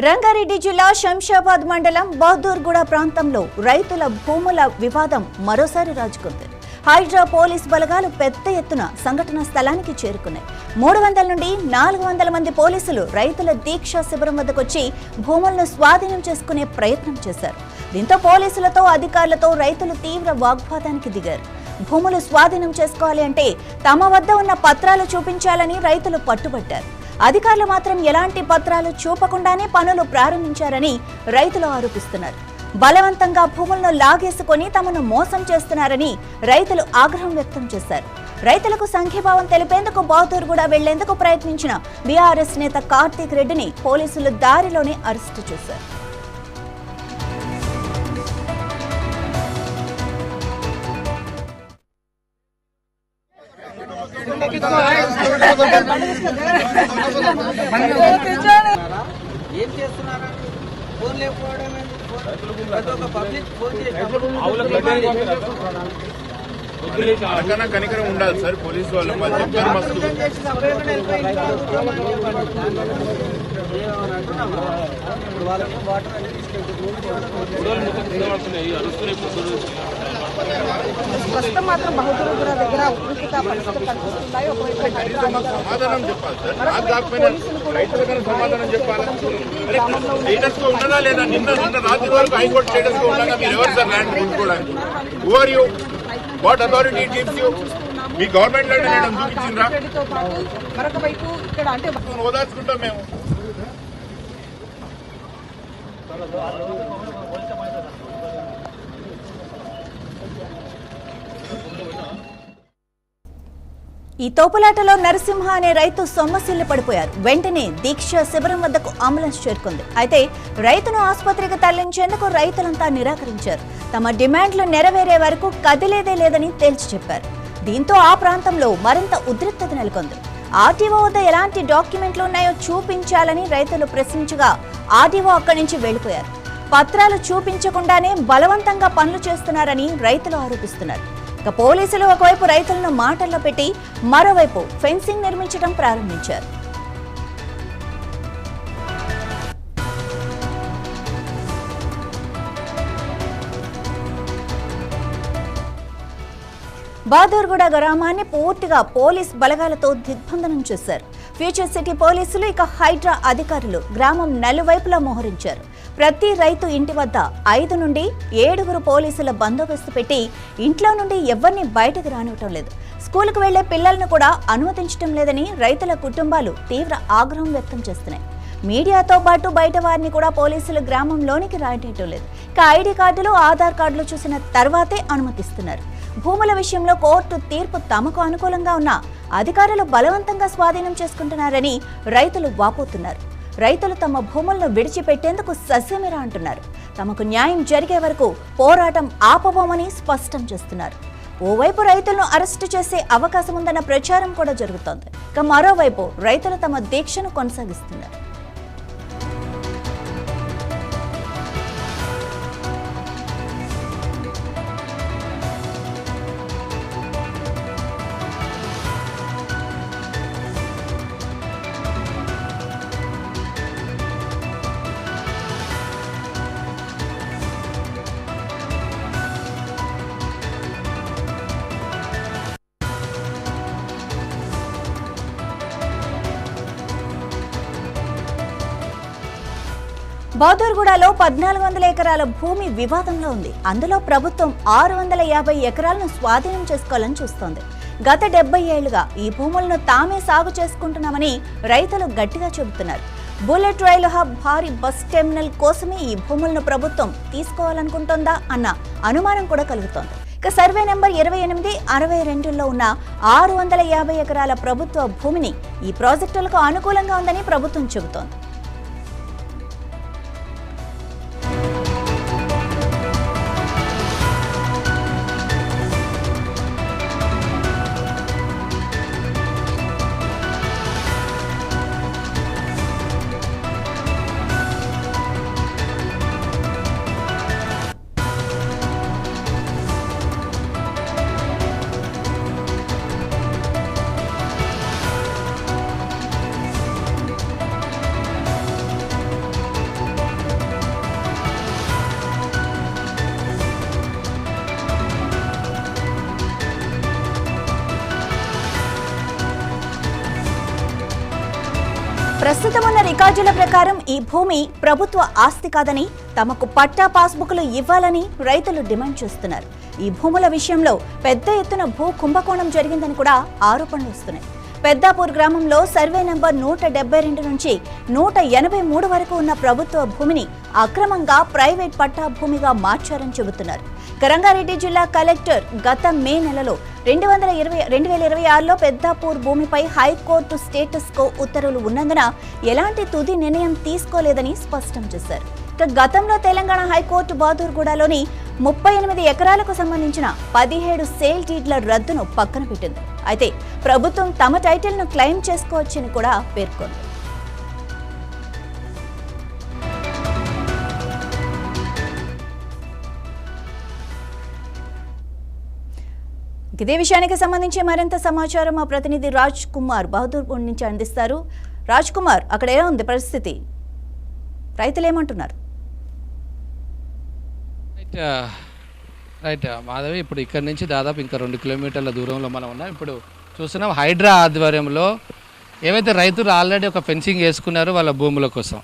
రంగారెడ్డి జిల్లా శంషాబాద్ మండలం బహదూర్గూడ ప్రాంతంలో రైతుల భూముల వివాదం మరోసారి రాజుకుంది. హైడ్రా పోలీస్ బలగాలు పెద్ద ఎత్తున సంఘటన స్థలానికి చేరుకున్నాయి. 300 నుండి 400 మంది పోలీసులు రైతుల దీక్షా శిబిరం వద్దకొచ్చి భూములను స్వాధీనం చేసుకునే ప్రయత్నం చేశారు. దీంతో పోలీసులతో అధికారులతో రైతులు తీవ్ర వాగ్వాదానికి దిగారు. భూములు స్వాధీనం చేసుకోవాలి అంటే తమ వద్ద ఉన్న పత్రాలు చూపించాలని రైతులు పట్టుబట్టారు. అధికారులు మాత్రం ఎలాంటి పత్రాలు చూపకుండానే పనులు ప్రారంభించారని రైతులు ఆరోపిస్తున్నారు. బలవంతంగా భూములను లాగేసుకొని తమను మోసం చేస్తున్నారని రైతులు ఆగ్రహం వ్యక్తం చేశారు. రైతులకు సంఘీభావం తెలిపేందుకు బహదూర్గూడ వెళ్లేందుకు ప్రయత్నించిన బీఆర్ఎస్ నేత కార్తీక్ రెడ్డిని పోలీసులు దారిలోనే అరెస్టు చేశారు. ఏం చేస్తున్నారా? ఫోన్ లేకపోవడం కనికరం ఉండాలి సార్. పోలీసు వాళ్ళు ప్రస్తుతం మాత్రం బహదూర్గూడ దగ్గర ఉద్రిక్తత పరిస్థితులు కనిపిస్తున్నాయి. సమాధానం చెప్పాలి సార్. నాకు కాకపోయినా రైతులకైనా సమాధానం చెప్పాలి. స్టేటస్ గా ఉన్నదా లేదా? నిన్న రాత్రి వరకు హైకోర్టు స్టేటస్ గా ఉండగా మీరు ఎవరు సార్ ల్యాండ్ కొనుక్కోవడానికి? Who are you? What authority gives you? మీ గవర్నమెంట్ ల్యాండ్ నేను చూపించిండ్రా? మరొక వైపు ఇక్కడ అంటే ఓదార్చుకుంటాం మేము. ఈ తోపులాటలో నరసింహ అనే రైతు సొమ్మసిల్లు పడిపోయారు. వెంటనే దీక్ష శిబిరం వద్దకు అంబులెన్స్ చేరుకుంది. అయితే రైతును ఆసుపత్రికి తరలించేందుకు రైతులంతా నిరాకరించారు. తమ డిమాండ్లు నెరవేరే వరకు కదిలేదే లేదని తేల్చి చెప్పారు. దీంతో ఆ ప్రాంతంలో మరింత ఉద్రిక్తత నెలకొంది. ఆర్టీఓ వద్ద ఎలాంటి డాక్యుమెంట్లు ఉన్నాయో చూపించాలని రైతులు ప్రశ్నించగా ఆర్టీఓ అక్కడి నుంచి వెళ్లిపోయారు. పత్రాలు చూపించకుండానే బలవంతంగా పనులు చేస్తున్నారని రైతులు ఆరోపిస్తున్నారు. ఇక పోలీసులు ఒకవైపు రైతులను మాటల్లో పెట్టి మరోవైపు ఫెన్సింగ్ నిర్మించడం ప్రారంభించారు. బహదూర్గూడ గ్రామాన్ని పూర్తిగా పోలీస్ బలగాలతో దిగ్బంధనం చేశారు. ఫ్యూచర్ సిటీ పోలీసులు ఇక హైడ్రా అధికారులు గ్రామం నలువైపులా మోహరించారు. ప్రతి రైతు ఇంటి వద్ద 5 నుండి 7 పోలీసుల బందోబస్తు పెట్టి ఇంట్లో నుండి ఎవరిని బయటకు రానివ్వటం లేదు. స్కూలుకు వెళ్లే పిల్లలను కూడా అనుమతించడం లేదని రైతుల కుటుంబాలు తీవ్ర ఆగ్రహం వ్యక్తం చేస్తున్నాయి. మీడియాతో పాటు బయట వారిని కూడా పోలీసులు గ్రామంలోనికి రానివ్వటం లేదు. ఇక ఐడి కార్డులు, ఆధార్ కార్డులు చూసిన తర్వాతే అనుమతిస్తున్నారు. భూముల విషయంలో కోర్టు తీర్పు తమకు అనుకూలంగా ఉన్న అధికారులు బలవంతంగా స్వాధీనం చేసుకుంటున్నారని రైతులు వాపోతున్నారు. రైతులు తమ భూములను విడిచిపెట్టేందుకు సస్యమిరా అంటున్నారు. తమకు న్యాయం జరిగే వరకు పోరాటం ఆపబోమని స్పష్టం చేస్తున్నారు. ఓవైపు రైతులను అరెస్టు చేసే అవకాశం ఉందన్న ప్రచారం కూడా జరుగుతోంది. ఇక మరోవైపు రైతులు తమ దీక్షను కొనసాగిస్తున్నారు. బహదూర్గూడలో 1400 ఎకరాల భూమి వివాదంలో ఉంది. అందులో ప్రభుత్వం 650 ఎకరాలను స్వాధీనం చేసుకోవాలని చూస్తోంది. గత 70 ఏళ్లుగా ఈ భూములను తామే సాగు చేసుకుంటున్నామని రైతులు గట్టిగా చెబుతున్నారు. బుల్లెట్ రైలు హబ్, భారీ బస్ టెర్మినల్ కోసమే ఈ భూములను ప్రభుత్వం తీసుకోవాలనుకుంటోందా అన్న అనుమానం కూడా కలుగుతోంది. ఇక సర్వే నెంబర్ 2862లో ఉన్న 650 ఎకరాల ప్రభుత్వ భూమిని ఈ ప్రాజెక్టులకు అనుకూలంగా ఉందని ప్రభుత్వం చెబుతోంది. ప్రస్తుతం ఉన్న రికార్డుల ప్రకారం ఈ భూమి ప్రభుత్వ ఆస్తి కాదని, తమకు పట్టా పాస్బుక్లు ఇవ్వాలని రైతులు డిమాండ్ చేస్తున్నారు. ఈ భూముల విషయంలో పెద్ద ఎత్తున భూ కుంభకోణం జరిగిందని కూడా ఆరోపణలు వస్తున్నాయి. పెద్దాపూర్ గ్రామంలో సర్వే నంబర్ 172 నుంచి 183 వరకు ఉన్న ప్రభుత్వ భూమిని అక్రమంగా ప్రైవేట్ పట్టా భూమిగా మార్చారని చెబుతున్నారు. రంగారెడ్డి జిల్లా కలెక్టర్ గత మే నెలలో 2026లో పెద్దాపూర్ భూమిపై హైకోర్టు స్టేటస్ కో ఉత్తర్వులు ఉన్నందున ఎలాంటి తుది నిర్ణయం తీసుకోలేదని స్పష్టం చేశారు. గతంలో తెలంగాణ హైకోర్టు బహదూర్గూడలోని 38 ఎకరాలకు సంబంధించిన 17 సేల్ డీడ్ల రద్దును పక్కన పెట్టింది. అయితే ప్రభుత్వం తమ టైటిల్ను క్లెయిమ్ చేసుకోవచ్చని కూడా పేర్కొంది. ఇదే విషయానికి సంబంధించి మరింత సమాచారం మా ప్రతినిధి రాజ్ కుమార్ బహదూర్పూర్ నుంచి అందిస్తారు. రాజ్ కుమార్, అక్కడ ఎలా ఉంది పరిస్థితి? రైతులు ఏమంటున్నారు? రైట్ మాధవి, ఇప్పుడు ఇక్కడ నుంచి దాదాపు ఇంకా 2 కిలోమీటర్ల దూరంలో మనం ఉన్నాం. ఇప్పుడు చూస్తున్నాం హైడ్రా ఆధ్వర్యంలో ఏవైతే రైతులు ఆల్రెడీ ఒక ఫెన్సింగ్ వేసుకున్నారో వాళ్ళ భూముల కోసం,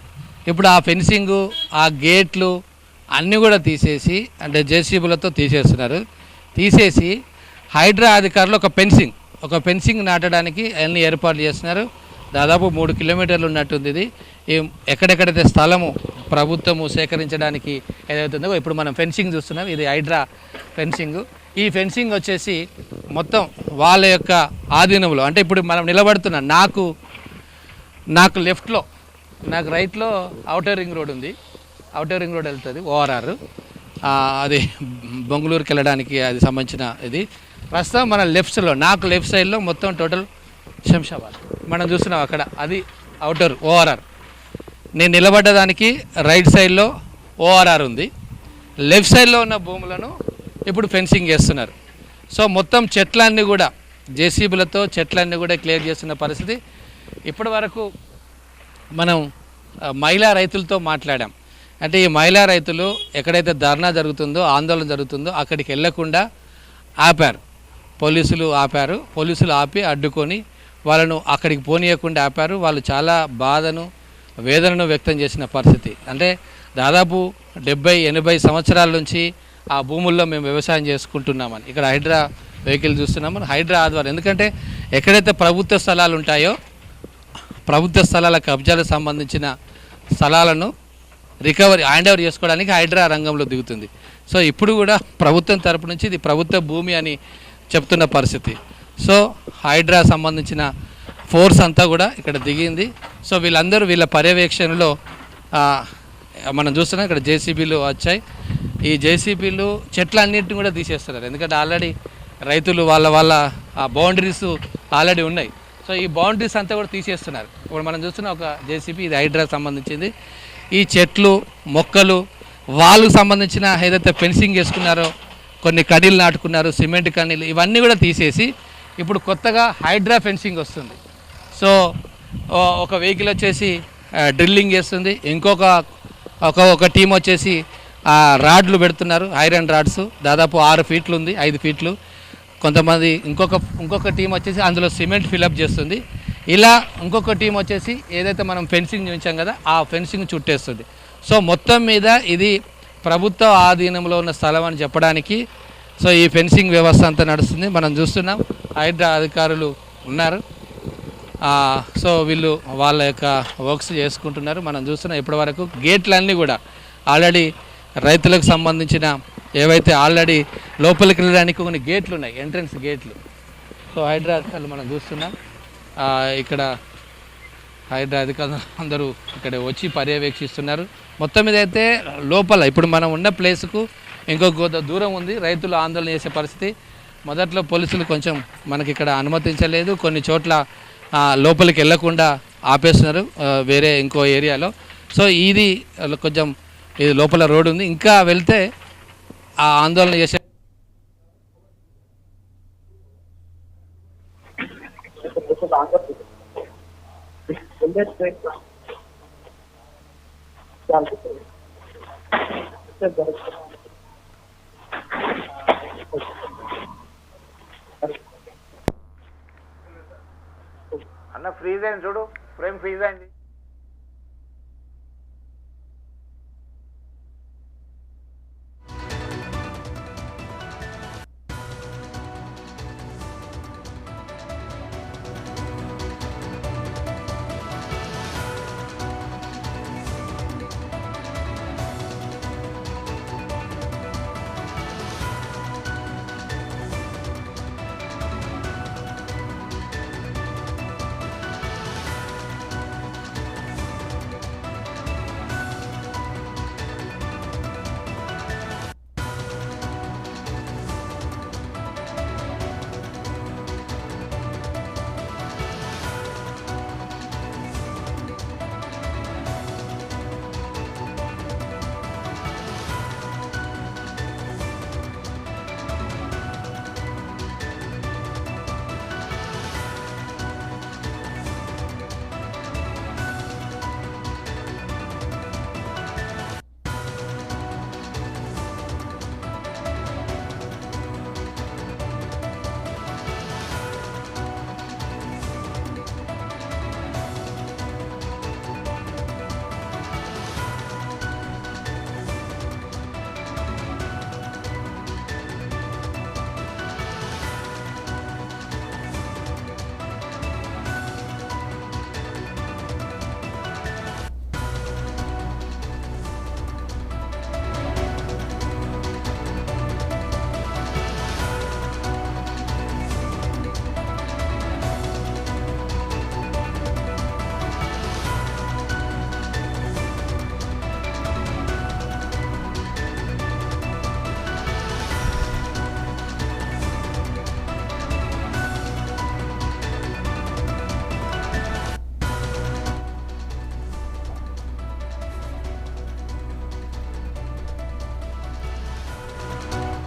ఇప్పుడు ఆ ఫెన్సింగు, ఆ గేట్లు అన్నీ కూడా తీసేసి, అంటే జేసీబీలతో తీసేస్తున్నారు. తీసేసి హైడ్రా అధికారులు ఒక ఫెన్సింగ్ నాటడానికి అన్ని ఏర్పాట్లు చేస్తున్నారు. దాదాపు 3 కిలోమీటర్లు ఉన్నట్టుంది. ఇది ఎక్కడెక్కడైతే స్థలము ప్రభుత్వము సేకరించడానికి ఏదైతే ఉందో ఇప్పుడు మనం ఫెన్సింగ్ చూస్తున్నాం. ఇది హైడ్రా ఫెన్సింగ్. ఈ ఫెన్సింగ్ వచ్చేసి మొత్తం వాళ్ళ యొక్క ఆధీనంలో, అంటే ఇప్పుడు మనం నిలబడుతున్నాం, నాకు లెఫ్ట్లో, నాకు రైట్లో ఔటర్ రింగ్ రోడ్ ఉంది. ఔటర్ రింగ్ రోడ్ వెళ్తుంది ఓఆర్ఆర్, అది బెంగళూరుకి వెళ్ళడానికి అది సంబంధించిన ఇది. ప్రస్తుతం మన నాకు లెఫ్ట్ సైడ్లో మొత్తం టోటల్ శంషాబాద్ మనం చూస్తున్నాం. అక్కడ అది ఔటర్ ఓఆర్ఆర్. నేను నిలబడ్డదానికి రైట్ సైడ్లో ఓఆర్ఆర్ ఉంది. లెఫ్ట్ సైడ్లో ఉన్న భూములను ఇప్పుడు ఫెన్సింగ్ చేస్తున్నారు. సో మొత్తం చెట్లన్నీ కూడా జేసీబీలతో చెట్లన్నీ కూడా క్లియర్ చేస్తున్న పరిస్థితి. ఇప్పటి వరకు మనం మహిళా రైతులతో మాట్లాడాం. అంటే ఈ మహిళా రైతులు ఎక్కడైతే ధర్నా జరుగుతుందో, ఆందోళన జరుగుతుందో అక్కడికి వెళ్లకుండా ఆపారు. పోలీసులు ఆపి అడ్డుకొని వాళ్ళను అక్కడికి పోనీయకుండా ఆపారు. వాళ్ళు చాలా బాధను, వేదనను వ్యక్తం చేసిన పరిస్థితి. అంటే దాదాపు 70-80 సంవత్సరాల నుంచి ఆ భూముల్లో మేము వ్యవసాయం చేసుకుంటున్నామని ఇక్కడ హైడ్రా వెహికల్ చూస్తున్నామని హైడ్రా ఆధ్వర్యం. ఎందుకంటే ఎక్కడైతే ప్రభుత్వ స్థలాలు ఉంటాయో, ప్రభుత్వ స్థలాల కబ్జాలకు సంబంధించిన స్థలాలను హ్యాండ్ ఓవర్ చేసుకోవడానికి హైడ్రా రంగంలో దిగుతుంది. సో ఇప్పుడు కూడా ప్రభుత్వం తరపు నుంచి ఇది ప్రభుత్వ భూమి అని చెప్తున్న పరిస్థితి. సో హైడ్రా సంబంధించిన ఫోర్స్ అంతా కూడా ఇక్కడ దిగింది. సో వీళ్ళందరూ వీళ్ళ పర్యవేక్షణలో మనం చూస్తున్నాం. ఇక్కడ జేసీబీలు వచ్చాయి. ఈ జేసీబీలు చెట్లన్నింటిని కూడా తీసేస్తున్నారు. ఎందుకంటే ఆల్రెడీ రైతులు వాళ్ళ బౌండరీస్ ఆల్రెడీ ఉన్నాయి. సో ఈ బౌండరీస్ అంతా కూడా తీసేస్తున్నారు. ఇప్పుడు మనం చూస్తున్న ఒక జేసీబీ, ఇది హైడ్రా సంబంధించింది. ఈ చెట్లు, మొక్కలు, వాళ్ళకు సంబంధించిన ఏదైతే ఫెన్సింగ్ చేసుకున్నారో, కొన్ని కడీలు నాటుకున్నారు, సిమెంట్ కడీలు, ఇవన్నీ కూడా తీసేసి ఇప్పుడు కొత్తగా హైడ్రా ఫెన్సింగ్ వస్తుంది. సో ఒక వెహికల్ వచ్చేసి డ్రిల్లింగ్ చేస్తుంది. ఒక టీం వచ్చేసి రాడ్లు పెడుతున్నారు, ఐరన్ రాడ్స్. దాదాపు 6 ఫీట్లు ఉంది, 5 ఫీట్లు. కొంతమంది ఇంకొక టీం వచ్చేసి అందులో సిమెంట్ ఫిలప్ చేస్తుంది. ఇలా ఇంకొక టీం వచ్చేసి ఏదైతే మనం ఫెన్సింగ్ చూపించాం కదా, ఆ ఫెన్సింగ్ చుట్టేస్తుంది. సో మొత్తం మీద ఇది ప్రభుత్వ ఆధీనంలో ఉన్న స్థలం అని చెప్పడానికి సో ఈ ఫెన్సింగ్ వ్యవస్థ అంతా నడుస్తుంది. మనం చూస్తున్నాం హైడ్రా అధికారులు ఉన్నారు. సో వీళ్ళు వాళ్ళ యొక్క వర్క్స్ చేసుకుంటున్నారు. మనం చూస్తున్నాం ఇప్పటి వరకు గేట్లన్నీ కూడా ఆల్రెడీ రైతులకు సంబంధించిన ఏవైతే ఆల్రెడీ లోపలికి వెళ్ళడానికి కొన్ని గేట్లు ఉన్నాయి, ఎంట్రన్స్ గేట్లు. సో హైడ్రా అధికారులు మనం చూస్తున్నాం. ఇక్కడ హైడ్రా అధికారులు అందరూ ఇక్కడ వచ్చి పర్యవేక్షిస్తున్నారు. మొత్తం మీద అయితే లోపల ఇప్పుడు మనం ఉన్న ప్లేస్కు ఇంకొక దూరం ఉంది. రైతులు ఆందోళన చేసే పరిస్థితి. మొదట్లో పోలీసులు కొంచెం మనకి ఇక్కడ అనుమతించలేదు, కొన్ని చోట్ల లోపలికి వెళ్లకుండా ఆపేస్తున్నారు వేరే ఇంకో ఏరియాలో. సో ఇది కొంచెం ఇది లోపల రోడ్ ఉంది, ఇంకా వెళ్తే ఆ ఆందోళన చేసే అన్న ఫ్రీజ్ అయింది చూడు, ఫ్రేమ్ ఫ్రీజ్ అయింది.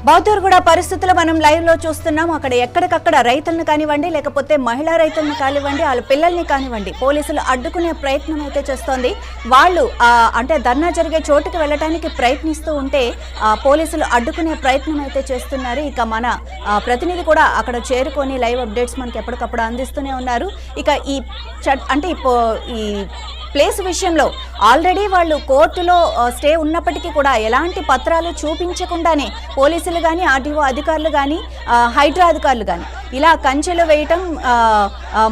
బౌద్ధూర్గూడ పరిస్థితులు మనం లైవ్ లో చూస్తున్నాం. అక్కడ ఎక్కడికక్కడ రైతులను కానివ్వండి, లేకపోతే మహిళా రైతులను కానివ్వండి, వాళ్ళ పిల్లల్ని కానివ్వండి, పోలీసులు అడ్డుకునే ప్రయత్నం అయితే చేస్తోంది. వాళ్ళు అంటే ధర్నా జరిగే చోటుకి వెళ్ళడానికి ప్రయత్నిస్తూ ఉంటే పోలీసులు అడ్డుకునే ప్రయత్నం అయితే చేస్తున్నారు. ఇక మన ప్రతినిధి కూడా అక్కడ చేరుకొని లైవ్ అప్డేట్స్ మనకి ఎప్పటికప్పుడు అందిస్తూనే ఉన్నారు. ఇక ఈ ప్లేస్ విషయంలో ఆల్రెడీ వాళ్ళు కోర్టులో స్టే ఉన్నప్పటికీ కూడా ఎలాంటి పత్రాలు చూపించకుండానే పోలీసులు కానీ, ఆర్టీఓ అధికారులు కానీ, హైడ్రా అధికారులు కానీ ఇలా కంచెలు వేయటం,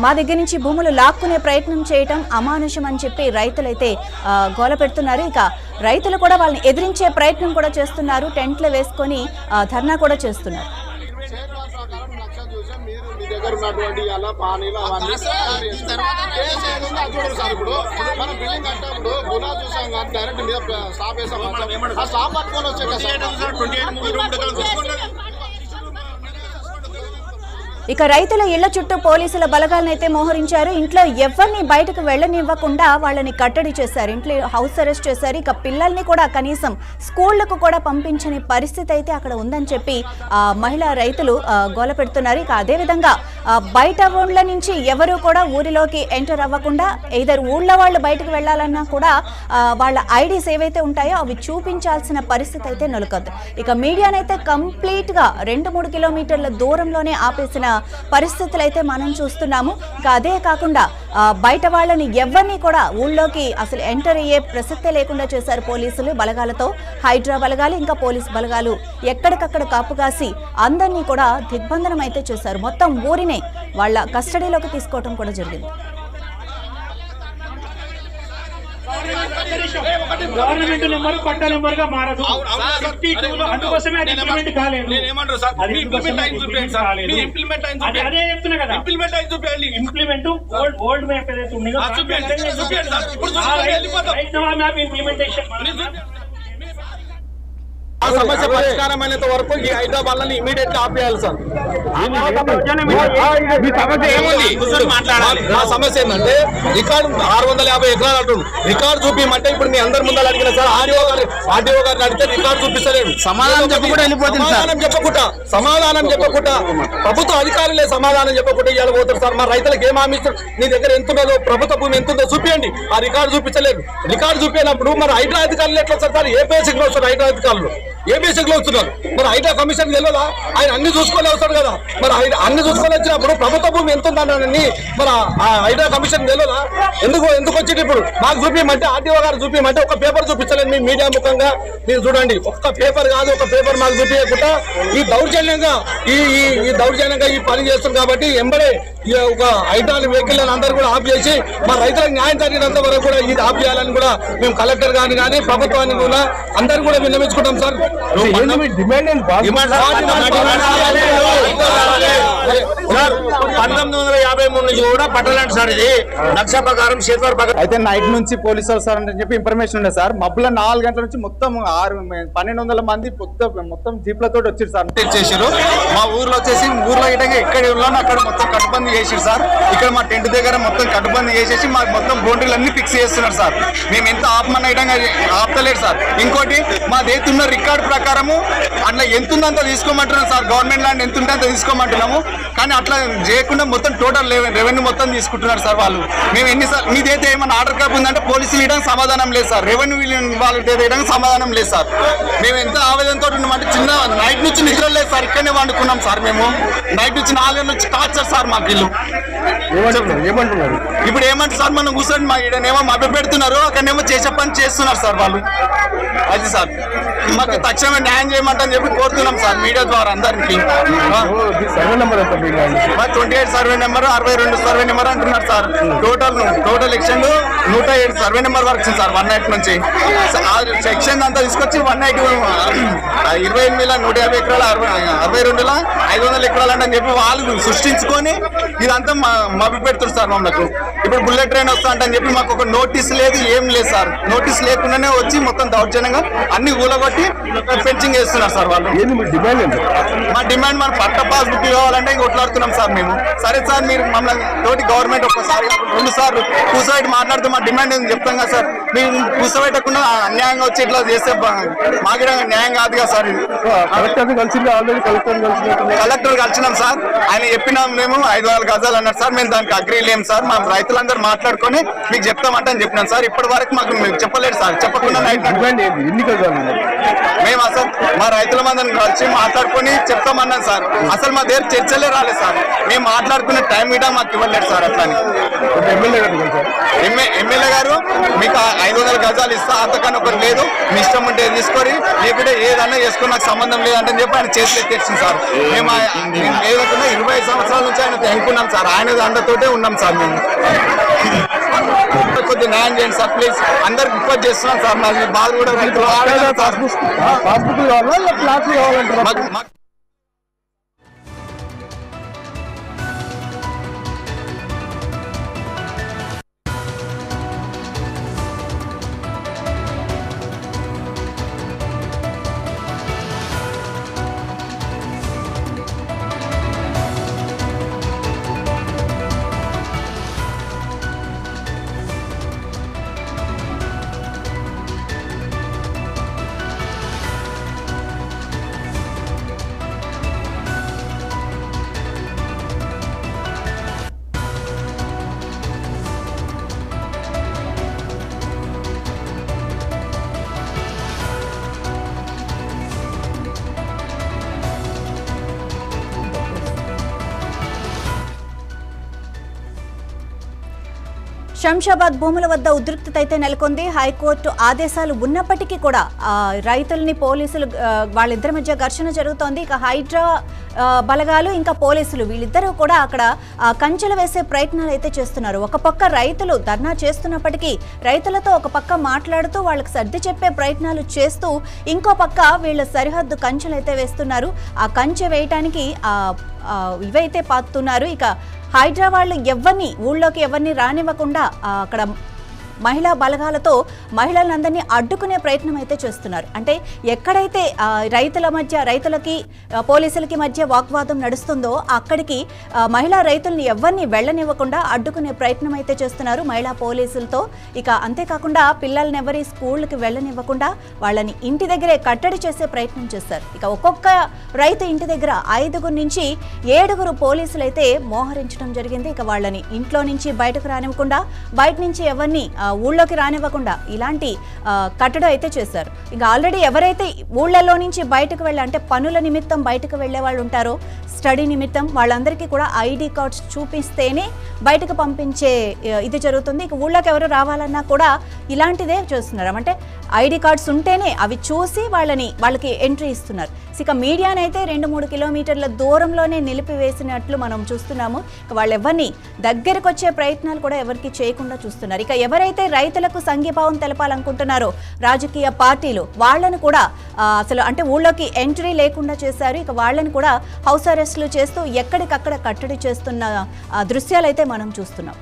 మా దగ్గర నుంచి భూములు లాక్కునే ప్రయత్నం చేయటం అమానుషం అని చెప్పి రైతులైతే గోల పెడుతున్నారు. ఇక రైతులు కూడా వాళ్ళని ఎదిరించే ప్రయత్నం కూడా చేస్తున్నారు. టెంట్లు వేసుకొని ధర్నా కూడా చేస్తున్నారు. దగ్గర ఉన్నటువంటి అలా పానీలు అవన్నీ ఇప్పుడు మనం బిల్డింగ్ కట్టేప్పుడు గునా చూసాం కానీ డైరెక్ట్ మీద స్టాప్ వేసాం. ఆ స్టాప్ పట్టుకొని ఇక రైతుల ఇళ్ల చుట్టూ పోలీసుల బలగాలను అయితే మోహరించారు. ఇంట్లో ఎవరిని బయటకు వెళ్లనివ్వకుండా వాళ్ళని కట్టడి చేశారు. ఇంట్లో హౌస్ అరెస్ట్ చేశారు. ఇక పిల్లల్ని కూడా కనీసం స్కూళ్లకు కూడా పంపించని పరిస్థితి అయితే అక్కడ ఉందని చెప్పి మహిళా రైతులు గోల పెడుతున్నారు. ఇక అదేవిధంగా బయట ఊళ్ళ నుంచి ఎవరు కూడా ఊరిలోకి ఎంటర్ అవ్వకుండా, ఇద్దరు ఊళ్ళ వాళ్ళు బయటకు వెళ్లాలన్నా కూడా వాళ్ళ ఐడీస్ ఏవైతే ఉంటాయో అవి చూపించాల్సిన పరిస్థితి అయితే నెలకొంది. ఇక మీడియానైతే కంప్లీట్ గా 2-3 కిలోమీటర్ల దూరంలోనే ఆపేసిన పరిస్థితులు అయితే మనం చూస్తున్నాము. ఇక అదే కాకుండా బయట వాళ్ళని ఎవరిని కూడా ఊళ్ళోకి అసలు ఎంటర్ అయ్యే ప్రసక్తే లేకుండా చేశారు పోలీసులు బలగాలతో. హైడ్రా బలగాలు, ఇంకా పోలీస్ బలగాలు ఎక్కడికక్కడ కాపు కాసి అందరినీ కూడా దిగ్బంధనం అయితే చేశారు. మొత్తం ఊరినే వాళ్ళ కస్టడీలోకి తీసుకోవడం కూడా జరిగింది. గవర్నమెంట్ నెంబర్ పట్ట నెంబర్ గా మారదు. అందుకోసమే అది ఇంప్లిమెంట్ కాలేదు. అదే చెప్తున్నా కదా, ఇంప్లిమెంట్ ఓల్డ్ మ్యాప్ ఏదైతే ఉండేదో మ్యాప్ ఇంప్లిమెంటేషన్ సమస్య పరిష్కారం అయినంత వరకు ఈ హైదరాబాద్ లో ఇమీడియట్ గా ఆపేయాలి సార్. మా సమస్య ఏంటంటే రికార్డు 650 ఎకరాలు అంటుండు. రికార్డు చూపించమంటే ఇప్పుడు మీ అందరి ముందు అడిగిన సార్ ఆర్టీఓ గారిని అడిగితే రికార్డు చూపిస్తలేడు. సమాధానం చెప్పకుండా వెళ్ళిపోతుంది. సమాధానం చెప్పకుండా ప్రభుత్వ అధికారులే సమాధానం చెప్పకుండా ఇవాళ పోతారు సార్. మా రైతులకు ఏం హామీ ఇస్తారు? నీ దగ్గర ఎంత ఉన్నదో, ప్రభుత్వ భూమి ఎంత ఉందో చూపించండి. ఆ రికార్డు చూపించలేదు. రికార్డు చూపించినప్పుడు మరి హైడ్రా అధికారులు ఎట్లా వస్తారు సార్? ఏ బేసిక్ లో వస్తారు హైడ్రా అధికారులు? ఏ బేసిక్ లో వస్తున్నారు? మరి హైడ్రా కమిషన్ తెలియదా? ఆయన అన్ని చూసుకొని వస్తాడు కదా. మరి అన్ని చూసుకొని వచ్చినప్పుడు ప్రభుత్వ భూమి ఎంత ఉందని మరి ఆ హైడ్రా కమిషన్ తెలియదా? ఎందుకు వచ్చింది ఇప్పుడు? మాకు చూపించమంటే, ఆర్టీఓ గారు చూపించమంటే ఒక పేపర్ చూపించలేదు. మీ మీడియా ముఖంగా మీరు చూడండి, ఒక్క పేపర్ కాదు, ఒక పేపర్ మాకు చూపించకుండా ఈ దౌర్జన్యంగా ఈ పని చేస్తుంది. కాబట్టి ఎంబడే ఒక హైడ్రా వెహికల్ అందరూ కూడా ఆఫ్ చేసి మా రైతులకు న్యాయం జరిగినంత వరకు కూడా ఇది ఆఫ్ చేయాలని కూడా మేము కలెక్టర్ గారిని కానీ ప్రభుత్వాన్ని కూడా అందరూ కూడా విన్నవించుకుంటాం సార్. 1953 నుంచి కూడా పట్టలేదు సార్. ఇది నక్ష ప్రకారం అయితే నైట్ నుంచి పోలీసు వస్తారని చెప్పి ఇన్ఫర్మేషన్ ఉండే సార్. మబ్బుల 4 గంటల నుంచి మొత్తం 1200 మంది మొత్తం జీప్లతో వచ్చారు సార్. చేసారు మా ఊర్లో వచ్చేసి ఊర్లో ఎక్కడ ఉన్నాను అక్కడ మొత్తం కట్టుబంది చేసారు సార్. ఇక్కడ మా టెంట్ దగ్గర మొత్తం కట్టుబంది చేసేసి మాకు మొత్తం బౌండరీలు అన్ని ఫిక్స్ చేస్తున్నారు సార్. మేము ఎంత ఆపమన్న ఐటంగా ఆపలేదు సార్. ఇంకోటి మా దేతున్న రికార్డు ప్రకారము అట్లా ఎంత ఉందంత తీసుకోమంటున్నాం సార్. గవర్నమెంట్ ల్యాండ్ ఎంత ఉంటే అంత తీసుకోమంటున్నాము. కానీ అట్లా చేయకుండా మొత్తం టోటల్ రెవెన్యూ మొత్తం తీసుకుంటున్నారు సార్ వాళ్ళు. మేము ఎన్నిసార్లు మీదైతే ఏమన్నా ఆర్డర్ కాపు ఉందంటే పోలీసులు ఇవ్వడానికి సమాధానం లేదు సార్. రెవెన్యూ వాళ్ళు వేయడానికి సమాధానం లేదు సార్. మేము ఎంత ఆవేదనతో ఉన్నామంటే చిన్న నైట్ నుంచి నిద్ర లేదు సార్. ఇక్కడనే వండుకున్నాం సార్. మేము నైట్ నుంచి 4 గంటల నుంచి టార్చర్ సార్ మాకు ఇల్లు. ఏమంటున్నారు ఇప్పుడు? ఏమంటారు సార్, మనం కూర్చొని మా ఈడనేమో మభ్య పెడుతున్నారు, అక్కడనేమో చేసే పని చేస్తున్నారు సార్ వాళ్ళు. అది సార్ మాకు తక్షణమే న్యాయం చేయమంటని చెప్పి కోరుతున్నాం సార్ మీడియా ద్వారా అందరికి. 28 సర్వే నెంబర్, 62 సర్వే నెంబర్ అంటున్నారు sir. Total extend 107 survey number వరకు సార్. 108 నుంచి సెక్షన్ అంతా తీసుకొచ్చి 128 150 ఎకరాలు 62లో 500 ఎకరాలు అంటే చెప్పి వాళ్ళు సృష్టించుకొని ఇదంతా మభ్య పెడుతుంది సార్ మమ్మల్ని. ఇప్పుడు బుల్లెట్ ట్రైన్ వస్తా అని చెప్పి మాకు ఒక నోటీస్ లేదు, ఏం లేదు సార్. నోటీస్ లేకుండానే వచ్చి మొత్తం దౌర్జన్యంగా అన్ని ఊలగొట్టి ఫెన్సింగ్ వేస్తున్నారు సార్ వాళ్ళు. మా డిమాండ్ మన పట్ట పాస్ బుక్ కావాలంటే ఇంక కొట్లాడుతున్నాం సార్ మేము. సరే సార్, మీరు మమ్మల్ని తోటి గవర్నమెంట్ ఒకసారి 2 సార్లు కూర్చోబెట్టి మాట్లాడుతూ మా డిమాండ్ ఏం చెప్తాం కదా సార్. మీరు కూర్చోబెట్టకుండా అన్యాయంగా వచ్చి ఇట్లా చేస్తే మాకు న్యాయం కాదు కదా సార్. కలెక్టర్ కలిసినాం సార్, ఆయన చెప్పినాం మేము 5,000 గజాలు అన్నారు సార్. మేము దానికి అగ్రీ లేము సార్, మా రైతులందరూ మాట్లాడుకొని మీకు చెప్తామంటే అని చెప్పినాం సార్. ఇప్పటి వరకు మాకు చెప్పలేదు సార్. చెప్పకుండా మేము అసలు మా రైతుల మందిని కలిసి మాట్లాడుకొని చెప్తామన్నాం సార్. అసలు మా దగ్గర చర్చలే రాలేదు సార్. మేము మాట్లాడుకునే టైం కూడా మాకు ఇవ్వలేదు సార్. అట్లా ఎమ్మెల్యే గారు మీకు 500 గజాలు ఇస్తా, అంతకన్నా ఒకటి లేదు, మీ ఇష్టం ఉంటే తీసుకొని లేకుంటే ఏదన్నా చేసుకుని నాకు సంబంధం లేదంటే చెప్పి ఆయన చేతిలో తెచ్చింది సార్. మేము ఏదైనా 25 సంవత్సరాల నుంచి ఆయన తెంకున్నాం సార్. ఆయన అందరితోటే ఉన్నాం సార్. మేము కొద్దిగా న్యాయం చేయండి సార్ ప్లీజ్. అందరికి రిక్వెస్ట్ చేస్తున్నాం సార్. మాకు బాధ కూడా శంషాబాద్ భూముల వద్ద ఉద్రిక్తత అయితే నెలకొంది. హైకోర్టు ఆదేశాలు ఉన్నప్పటికీ కూడా రైతుల్ని పోలీసులు వాళ్ళిద్దరి మధ్య ఘర్షణ జరుగుతోంది. ఇక హైడ్రా బలగాలు ఇంకా పోలీసులు వీళ్ళిద్దరూ కూడా అక్కడ కంచెలు వేసే ప్రయత్నాలు అయితే చేస్తున్నారు. ఒక పక్క రైతులు ధర్నా చేస్తున్నప్పటికీ రైతులతో ఒక పక్క మాట్లాడుతూ వాళ్ళకి సర్ది చెప్పే ప్రయత్నాలు చేస్తూ ఇంకో పక్క వీళ్ళ సరిహద్దు కంచెలు అయితే వేస్తున్నారు. ఆ కంచె వేయటానికి ఇవైతే పాతున్నారు. ఇక హైడ్రా వాళ్ళు ఊళ్ళోకి ఎవరిని రానివ్వకుండా అక్కడ మహిళా బలగాలతో మహిళలందరినీ అడ్డుకునే ప్రయత్నం అయితే చేస్తున్నారు. అంటే ఎక్కడైతే రైతులకి పోలీసులకి మధ్య వాగ్వాదం నడుస్తుందో అక్కడికి మహిళా రైతుల్ని ఎవరిని వెళ్ళనివ్వకుండా అడ్డుకునే ప్రయత్నం అయితే చేస్తున్నారు మహిళా పోలీసులతో. ఇక అంతేకాకుండా పిల్లల్ని ఎవరి స్కూళ్ళకి వెళ్ళనివ్వకుండా వాళ్ళని ఇంటి దగ్గరే కట్టడి చేసే ప్రయత్నం చేస్తారు. ఇక ఒక్కొక్క రైతు ఇంటి దగ్గర 5 నుంచి 7 పోలీసులు అయితే మోహరించడం జరిగింది. ఇక వాళ్ళని ఇంట్లో నుంచి బయటకు రానివ్వకుండా, బయట నుంచి ఎవరిని ఊళ్ళోకి రానివ్వకుండా ఇలాంటి కట్టడి అయితే చేశారు. ఇంకా ఆల్రెడీ ఎవరైతే ఊళ్ళల్లో నుంచి బయటకు అంటే పనుల నిమిత్తం బయటకు వెళ్లే వాళ్ళు ఉంటారో, స్టడీ నిమిత్తం, వాళ్ళందరికీ కూడా ఐడి కార్డ్స్ చూపిస్తేనే బయటకు పంపించే ఇది జరుగుతుంది. ఇక ఊళ్ళోకి ఎవరు రావాలన్నా కూడా ఇలాంటిదే చేస్తున్నారు. అంటే ఐడి కార్డ్స్ ఉంటేనే అవి చూసి వాళ్ళకి ఎంట్రీ ఇస్తున్నారు. ఇక మీడియానైతే 2-3 కిలోమీటర్ల దూరంలోనే నిలిపివేసినట్లు మనం చూస్తున్నాము. ఇక వాళ్ళు ఎవరిని దగ్గరకు వచ్చే ప్రయత్నాలు కూడా ఎవరికి చేయకుండా చూస్తున్నారు. ఇక ఎవరైతే రైతులకు సంఘీభావం తెలపాలనుకుంటున్నారో రాజకీయ పార్టీలు వాళ్ళను కూడా అసలు అంటే ఊళ్ళోకి ఎంట్రీ లేకుండా చేశారు. ఇక వాళ్ళని కూడా హౌస్ అరెస్టులు చేస్తూ ఎక్కడికక్కడ కట్టడి చేస్తున్న దృశ్యాలు అయితే మనం చూస్తున్నాం.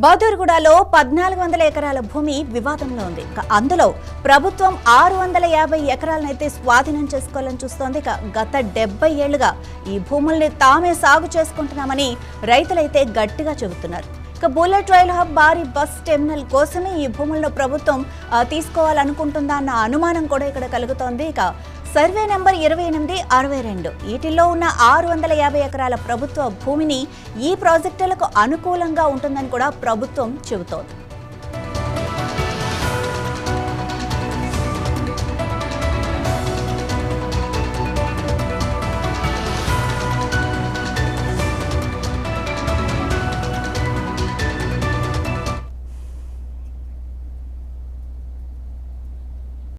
బౌద్ధూర్గూడలో 1400 ఎకరాల భూమి వివాదంలో ఉంది. అందులో ప్రభుత్వం 650 ఎకరాలనైతే స్వాధీనం చేసుకోవాలని చూస్తోంది. గత 70 ఏళ్లుగా ఈ భూముల్ని తామే సాగు చేసుకుంటున్నామని రైతులైతే గట్టిగా చెబుతున్నారు. ఇక బుల్లెట్ రైల్ హబ్, భారీ బస్ టెర్మినల్ కోసమే ఈ భూములను ప్రభుత్వం తీసుకోవాలనుకుంటుందా అన్న అనుమానం కూడా ఇక్కడ కలుగుతోంది. ఇక సర్వే నెంబర్ 2862 వీటిల్లో ఉన్న 650 ఎకరాల ప్రభుత్వ భూమిని ఈ ప్రాజెక్టులకు అనుకూలంగా ఉంటుందని కూడా ప్రభుత్వం చెబుతోంది.